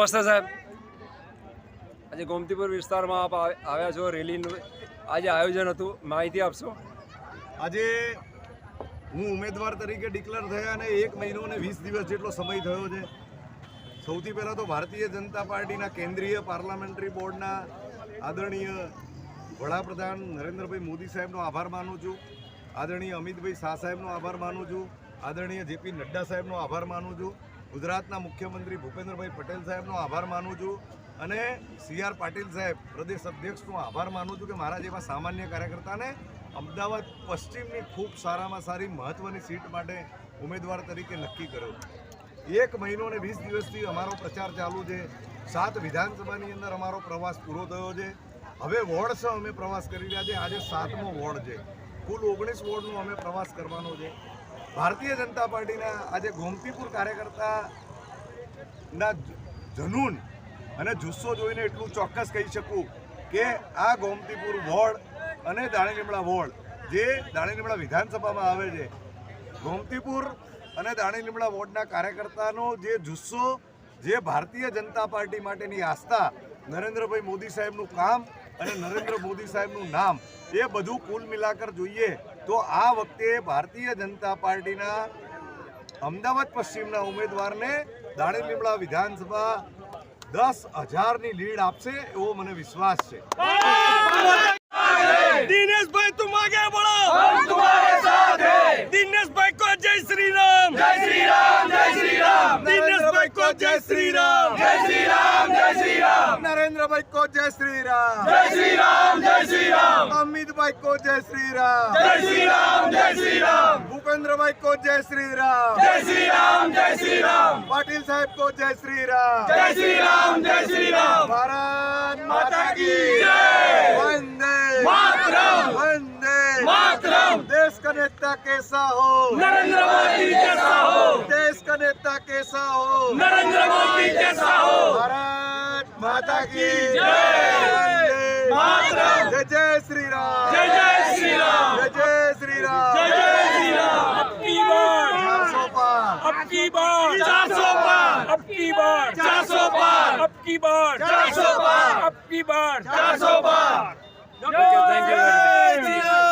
નમસ્તે સાહેબ, આજે ગોમતીપુર વિસ્તારમાં આપ આવ્યા છો. રેલીનું આજે આયોજન હતું, માહિતી આપશો. આજે હું ઉમેદવાર તરીકે ડિક્લેર થયા અને 1 મહિનો અને 20 દિવસ જેટલો સમય થયો છે. સૌથી પહેલાં તો ભારતીય જનતા પાર્ટીના કેન્દ્રીય પાર્લામેન્ટરી બોર્ડના આદરણીય વડાપ્રધાન નરેન્દ્રભાઈ મોદી સાહેબનો આભાર માનું છું. આદરણીય અમિતભાઈ શાહ સાહેબનો આભાર માનું છું. આદરણીય જેપી નડ્ડા સાહેબનો આભાર માનું છું. ગુજરાતના મુખ્યમંત્રી ભૂપેન્દ્રભાઈ પટેલ સાહેબનો આભાર માનું છું. અને CR પાટીલ સાહેબ પ્રદેશ અધ્યક્ષનો આભાર માનું છું કે મારા જેવા સામાન્ય કાર્યકર્તાને અમદાવાદ પશ્ચિમની ખૂબ સારામાં સારી મહત્ત્વની સીટ માટે ઉમેદવાર તરીકે નક્કી કર્યો. 1 મહિનો અને 20 દિવસથી અમારો પ્રચાર ચાલુ છે. 7 વિધાનસભાની અંદર અમારો પ્રવાસ પૂરો થયો છે. હવે વોર્ડ છે અમે પ્રવાસ કરી રહ્યા છે. આજે 7મો વોર્ડ છે. કુલ 19 વોર્ડનો અમે પ્રવાસ કરવાનો છે. ભારતીય જનતા પાર્ટીના આજે ગોમતીપુર કાર્યકર્તાના જનૂન અને જુસ્સો જોઈને એટલું ચોક્કસ કહી શકું કે આ ગોમતીપુર વોર્ડ અને દાણીલીમડા વોર્ડ જે દાણીલીમડા વિધાનસભામાં આવે છે, ગોમતીપુર અને દાણીલીમડા વોર્ડના કાર્યકર્તાનો જે જુસ્સો, જે ભારતીય જનતા પાર્ટી માટેની આસ્થા, નરેન્દ્રભાઈ મોદી સાહેબનું કામ અને નરેન્દ્ર મોદી સાહેબનું નામ, એ બધું કુલ મિલાકર જોઈએ તો આ વખતે ભારતીય જનતા પાર્ટીના અમદાવાદ પશ્ચિમના ઉમેદવારને દાણીલીમડા વિધાનસભા 10,000ની લીડ આપશે એવો મને વિશ્વાસ છે. दिनेश भाई तुम आगे बढ़ो, हम तुम्हारे साथ हैं. दिनेश भाई को जय श्री राम, जय श्री राम, जय श्री राम. दिनेश भाई को जय श्री राम, जय श्री राम, जय श्री राम. नरेंद्र भाई को जय श्री राम, जय श्री राम, जय श्री राम. अमित भाई को जय श्री राम, जय श्री राम, जय श्री राम. भूपेंद्र भाई को जय श्री राम, जय श्री राम, जय श्री राम. पाटिल साहब को जय श्री राम, जय श्री राम, जय श्री राम. भारत माता की जय. वंदे मातरम, वंदे मातरम. देश का नेता कैसा हो, नरेंद्र मोदी जैसा हो, देश का नेता कैसा हो, नरेंद्र मोदी जैसा हो. भारत माता की जय. मातरम. जय जय श्री राम, जय जय श्री राम, जय जय श्री राम. जय जय श्री राम. अब की बार, 400 पार, अब की बार 400 पार, अब की बार 400 पार, अब की बार 400 पार, अब की बार 400 पार. Thank you very much.